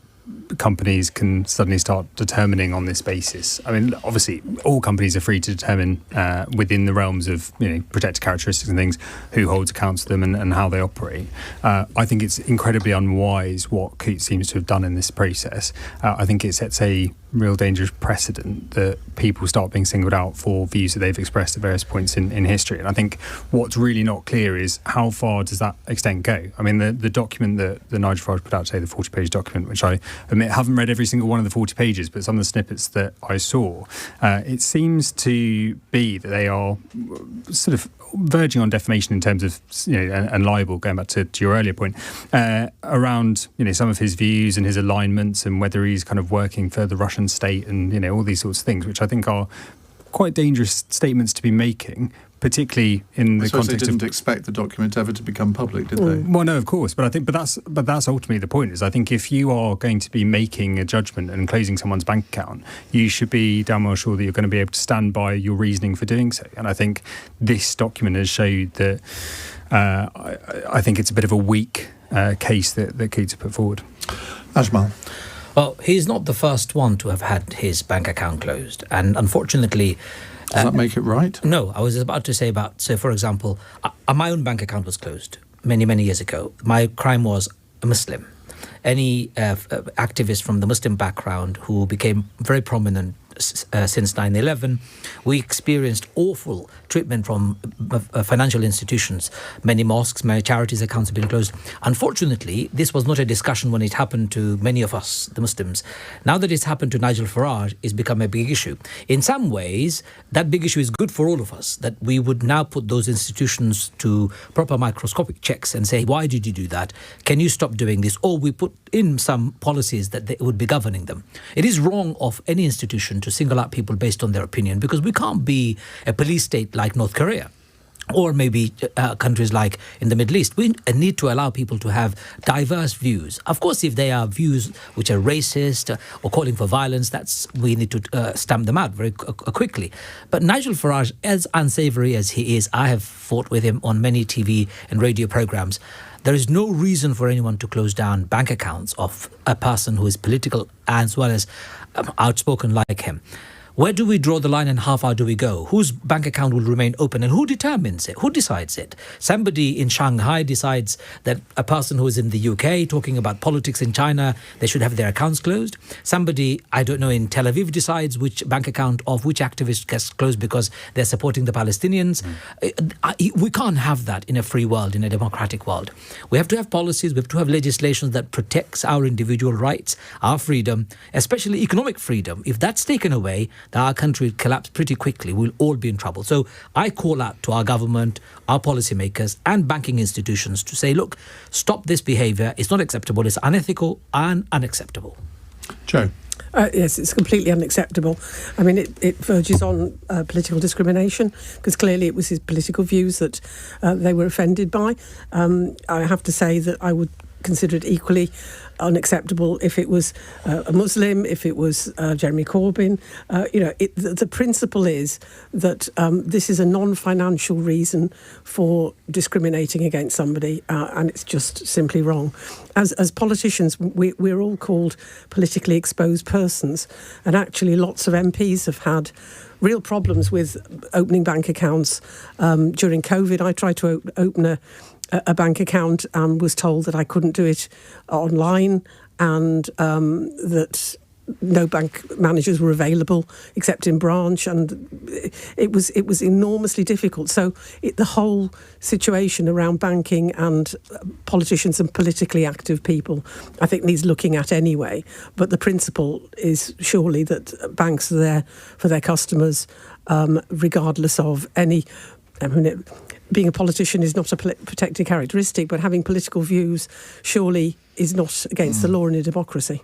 companies can suddenly start determining on this basis. I mean, obviously, all companies are free to determine within the realms of protected characteristics and things who holds accounts to them and how they operate. I think it's incredibly unwise what Coutts seems to have done in this process. I think it sets a real dangerous precedent that people start being singled out for views that they've expressed at various points in history. And I think what's really not clear is how far does that extent go? I mean, the document that Nigel Farage put out today, the 40-page document, which I admit haven't read every single one of the 40 pages, but some of the snippets that I saw, it seems to be that they are sort of verging on defamation in terms of and libel, going back to your earlier point, around some of his views and his alignments and whether he's kind of working for the Russian state and all these sorts of things, which I think are quite dangerous statements to be making, particularly in the context they didn't expect the document ever to become public, did they? Well, no, of course, but that's ultimately the point. Is I think if you are going to be making a judgment and closing someone's bank account, you should be damn well sure that you're going to be able to stand by your reasoning for doing so. And I think this document has showed that. I think it's a bit of a weak case that Coutts put forward. Ajmal. Well, he's not the first one to have had his bank account closed, and unfortunately. Does that make it right? No, I was about to say so for example, my own bank account was closed many, many years ago. My crime was a Muslim. Any activist from the Muslim background who became very prominent since 9/11, we experienced awful treatment from financial institutions. Many mosques, many charities' accounts have been closed. Unfortunately, this was not a discussion when it happened to many of us, the Muslims. Now that it's happened to Nigel Farage, it's become a big issue. In some ways, that big issue is good for all of us, that we would now put those institutions to proper microscopic checks and say, why did you do that? Can you stop doing this? Or we put in some policies that they would be governing them. It is wrong of any institution to single out people based on their opinion, because we can't be a police state like North Korea or maybe countries like in the Middle East. We need to allow people to have diverse views. Of course, if they are views which are racist or calling for violence, we need to stamp them out very quickly. But Nigel Farage, as unsavory as he is, I have fought with him on many TV and radio programs. There is no reason for anyone to close down bank accounts of a person who is political as well as outspoken like him. Where do we draw the line and how far do we go? Whose bank account will remain open and who determines it? Who decides it? Somebody in Shanghai decides that a person who is in the UK talking about politics in China, they should have their accounts closed. Somebody, I don't know, in Tel Aviv decides which bank account of which activist gets closed because they're supporting the Palestinians. We can't have that in a free world, in a democratic world. We have to have policies, we have to have legislation that protects our individual rights, our freedom, especially economic freedom. If that's taken away, our country will collapse pretty quickly. We'll all be in trouble. So I call out to our government, our policymakers and banking institutions to say, look, stop this behaviour. It's not acceptable. It's unethical and unacceptable. Joe. Yes, it's completely unacceptable. I mean, it verges on political discrimination, because clearly it was his political views that they were offended by. I have to say that I would consider it equally unacceptable if it was a Muslim, if it was Jeremy Corbyn. The principle is that this is a non-financial reason for discriminating against somebody, and it's just simply wrong. As politicians, we're all called politically exposed persons, and actually lots of MPs have had real problems with opening bank accounts. During COVID, I tried to open a bank account and was told that I couldn't do it online, and that no bank managers were available except in branch, and it was enormously difficult. So the whole situation around banking and politicians and politically active people, I think, needs looking at anyway. But the principle is surely that banks are there for their customers, regardless of any. Being a politician is not a protected characteristic, but having political views surely is not against the law in a democracy.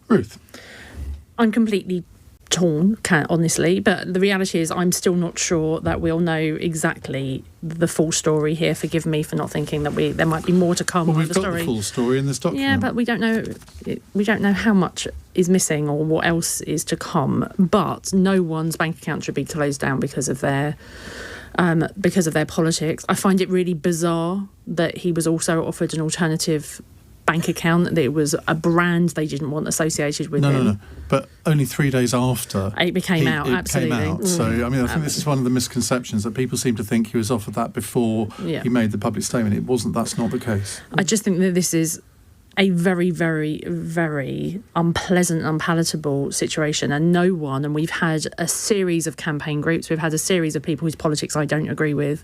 Ruth? I'm completely torn, honestly, but the reality is I'm still not sure that we'll know exactly the full story here. Forgive me for not thinking that there might be more to come. Well, we've the got story. the full story in this document. Yeah, but we don't know. We don't know how much is missing or what else is to come. But no one's bank account should be closed down because of their politics. I find it really bizarre that he was also offered an alternative bank account, that it was a brand they didn't want associated with him. No. But only 3 days after it came out, absolutely. Came out. So, I mean, I think this is one of the misconceptions, that people seem to think he was offered that before he made the public statement. It wasn't. That's not the case. I just think that this is a very, very, very unpleasant, unpalatable situation, and we've had a series of campaign groups, we've had a series of people whose politics I don't agree with,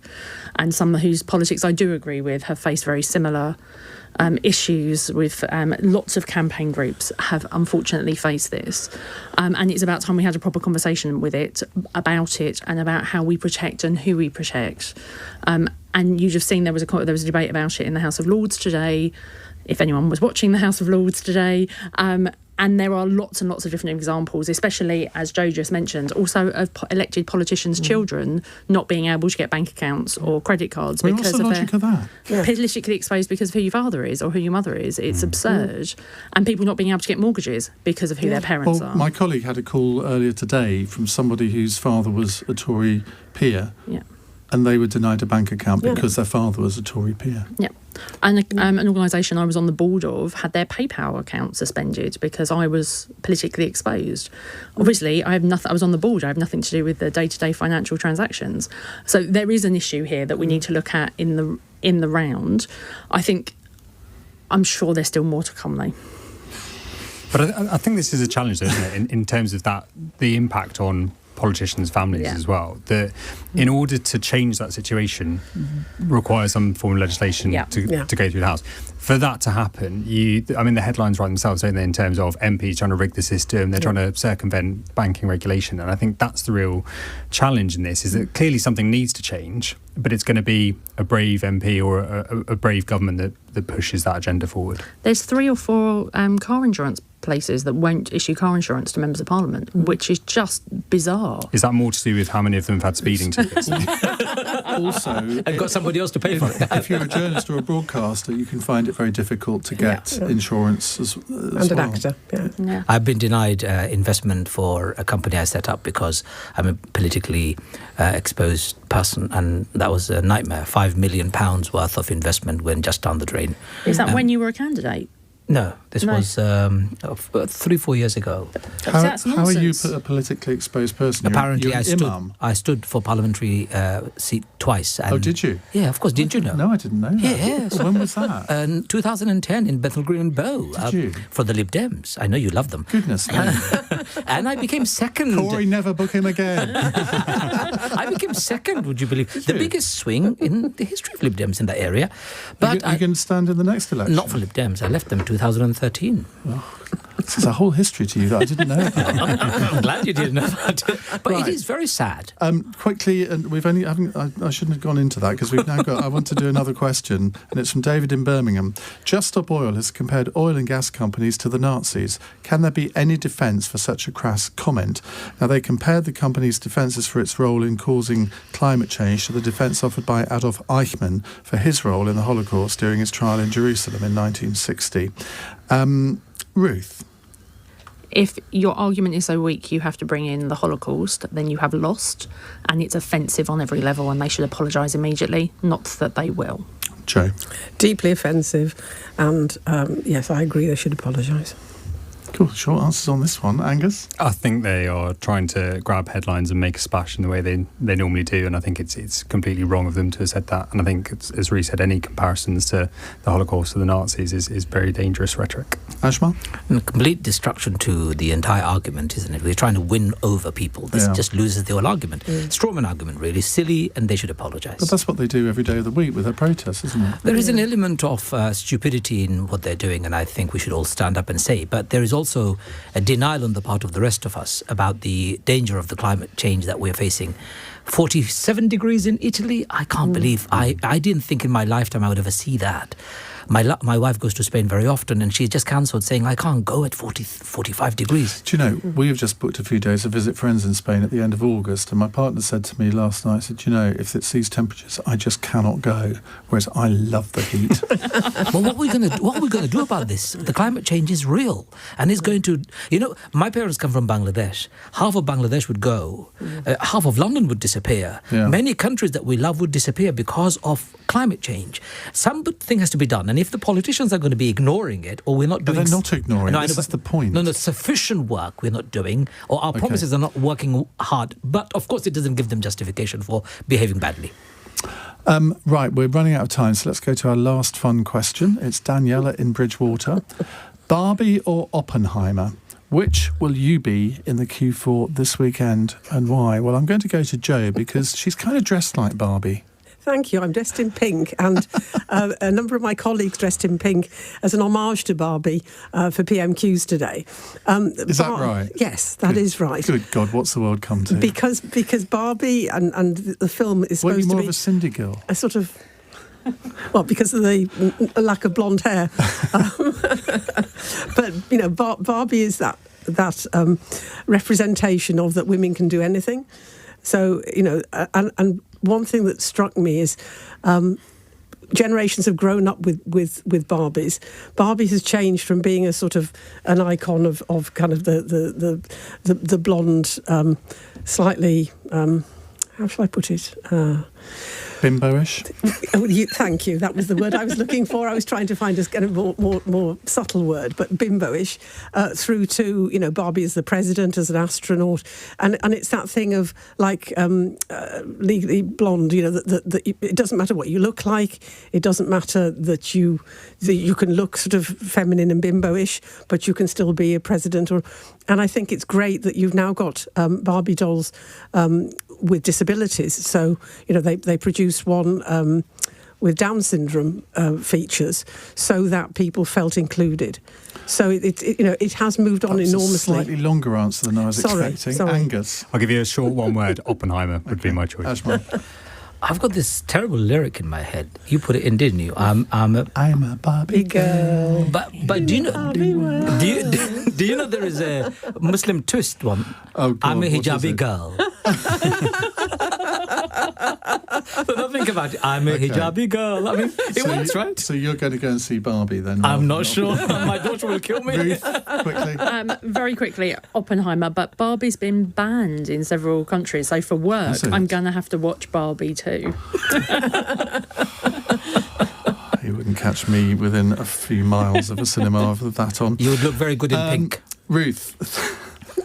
and some whose politics I do agree with have faced very similar issues with lots of campaign groups have unfortunately faced this, and it's about time we had a proper conversation about it and about how we protect and who we protect, and you'd have seen there was a debate about it in the House of Lords today, if anyone was watching the House of Lords today. And there are lots and lots of different examples, especially, as Joe just mentioned, also of elected politicians' children not being able to get bank accounts or credit cards because of logic of that? Politically exposed because of who your father is or who your mother is. It's absurd. And people not being able to get mortgages because of who their parents are. My colleague had a call earlier today from somebody whose father was a Tory peer. Yeah. And they were denied a bank account because their father was a Tory peer. Yeah. And an organisation I was on the board of had their PayPal account suspended because I was politically exposed. Obviously, I was on the board. I have nothing to do with the day-to-day financial transactions. So there is an issue here that we need to look at in the round. I'm sure there's still more to come, though. But I think this is a challenge, though, isn't it, in terms of the impact on politicians' families as well. That in order to change that situation requires some form of legislation to go through the House. For that to happen, the headlines write themselves, don't they, in terms of MPs trying to rig the system, they're trying to circumvent banking regulation. And I think that's the real challenge in this, is that clearly something needs to change, but it's going to be a brave MP or a brave government that pushes that agenda forward. There's 3 or 4 car insurance places that won't issue car insurance to members of Parliament, which is just bizarre. Is that more to do with how many of them have had speeding tickets? Also, and got somebody else to pay for it. If you're a journalist or a broadcaster, you can find it very difficult to get insurance as and an actor. Yeah. I've been denied investment for a company I set up because I'm a politically exposed person, and that was a nightmare. £5 million worth of investment went just down the drain. Is that when you were a candidate? No, this was 3-4 years ago. How are you a politically exposed person? Apparently, you're I stood for parliamentary seat twice. And did you? Yeah, of course. Didn't you know? No, I didn't know that. Yes. When was that? 2010 in Bethnal Green and Bow. Did you? For the Lib Dems. I know you love them. Goodness me. And I became second. Corey, never book him again. I became second, would you believe? The biggest swing in the history of Lib Dems in that area. But you can stand in the next election? Not for Lib Dems. I left them 2013. There's a whole history to you that I didn't know about. I'm glad you didn't know about it. But it is very sad. Quickly, and I shouldn't have gone into that because we've now got. I want to do another question, and it's from David in Birmingham. Just Stop Oil has compared oil and gas companies to the Nazis. Can there be any defence for such a crass comment? Now, they compared the company's defences for its role in causing climate change to the defence offered by Adolf Eichmann for his role in the Holocaust during his trial in Jerusalem in 1960. Ruth? If your argument is so weak you have to bring in the Holocaust, then you have lost, and it's offensive on every level, and they should apologise immediately, not that they will. Joe? Deeply offensive, and yes, I agree they should apologise. Cool. Short answers on this one. Angus? I think they are trying to grab headlines and make a splash in the way they normally do, and I think it's completely wrong of them to have said that. And I think, as Ruth said, any comparisons to the Holocaust or the Nazis is very dangerous rhetoric. Ajmal? And complete destruction to the entire argument, isn't it? We're trying to win over people. This just loses the whole argument. Strawman argument, really silly, and they should apologise. But that's what they do every day of the week with their protests, isn't it? There is an element of stupidity in what they're doing, and I think we should all stand up and say. But there is also a denial on the part of the rest of us about the danger of the climate change that we're facing. 47 degrees in Italy? I can't believe. I didn't think in my lifetime I would ever see that. My wife goes to Spain very often, and she's just cancelled, saying, I can't go at 45 degrees. Do you know, we have just booked a few days to visit friends in Spain at the end of August, and my partner said to me last night, said, you know, if it's these temperatures, I just cannot go, whereas I love the heat. Well, what are we going to do about this? The climate change is real, and it's going to... You know, my parents come from Bangladesh. Half of Bangladesh would go. Half of London would disappear. Yeah. Many countries that we love would disappear because of climate change. Something has to be done, and if the politicians are going to be ignoring it, or we're not doing... But they're not ignoring it. This is the point. No, sufficient work we're not doing, or our promises are not working hard. But, of course, it doesn't give them justification for behaving badly. Right, we're running out of time, so let's go to our last fun question. It's Daniela in Bridgewater. Barbie or Oppenheimer? Which will you be in the queue for this weekend, and why? Well, I'm going to go to Jo, because she's kind of dressed like Barbie. Thank you. I'm dressed in pink, and a number of my colleagues dressed in pink as an homage to Barbie for PMQs today. Is that right? Yes, that is right. Good God, what's the world come to? Because Barbie and the film is supposed to be... more of a Cindy girl? A sort of... Well, because of the lack of blonde hair. But, you know, Barbie is that representation of that women can do anything. So, you know, and one thing that struck me is generations have grown up with Barbies. Barbie has changed from being a sort of an icon of kind of the blonde, slightly, how shall I put it? Bimbo-ish? Thank you. That was the word I was looking for. I was trying to find a kind of more subtle word, but bimbo-ish, through to, you know, Barbie as the president, as an astronaut. And it's that thing of, like, Legally Blonde, you know, that it doesn't matter what you look like. It doesn't matter that you can look sort of feminine and bimbo-ish, but you can still be a president. And I think it's great that you've now got Barbie dolls with disabilities. So, you know, they produced one with Down syndrome features, so that people felt included. So it has moved on enormously. A slightly longer answer than I was expecting. Sorry. Angus. I'll give you a short one word. Oppenheimer would be my choice. Ajmal. I've got this terrible lyric in my head. You put it in, didn't you? I'm a Barbie girl. But do you know? Do you know there is a Muslim twist one? Oh God, I'm a hijabi girl. So don't think about it. I'm a hijabi girl. I mean, it works, right? So you're going to go and see Barbie then? I'm not sure. My daughter will kill me. Ruth, quickly. Very quickly, Oppenheimer, but Barbie's been banned in several countries. So for work, I'm going to have to watch Barbie too. You wouldn't catch me within a few miles of a cinema with that on. You would look very good in pink. Ruth.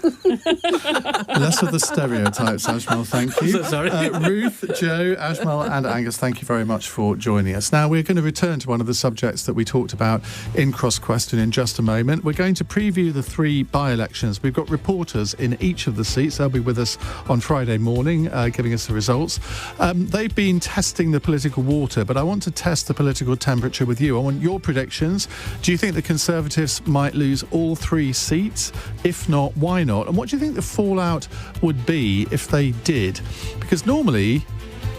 Less of the stereotypes, Ajmal, thank you. So sorry. Ruth, Jo, Ajmal and Angus, thank you very much for joining us. Now, we're going to return to one of the subjects that we talked about in Cross Question in just a moment. We're going to preview the 3 by-elections. We've got reporters in each of the seats. They'll be with us on Friday morning, giving us the results. They've been testing the political water, but I want to test the political temperature with you. I want your predictions. Do you think the Conservatives might lose all 3 seats? If not, why not? And what do you think the fallout would be if they did? Because normally,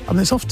I mean, it's often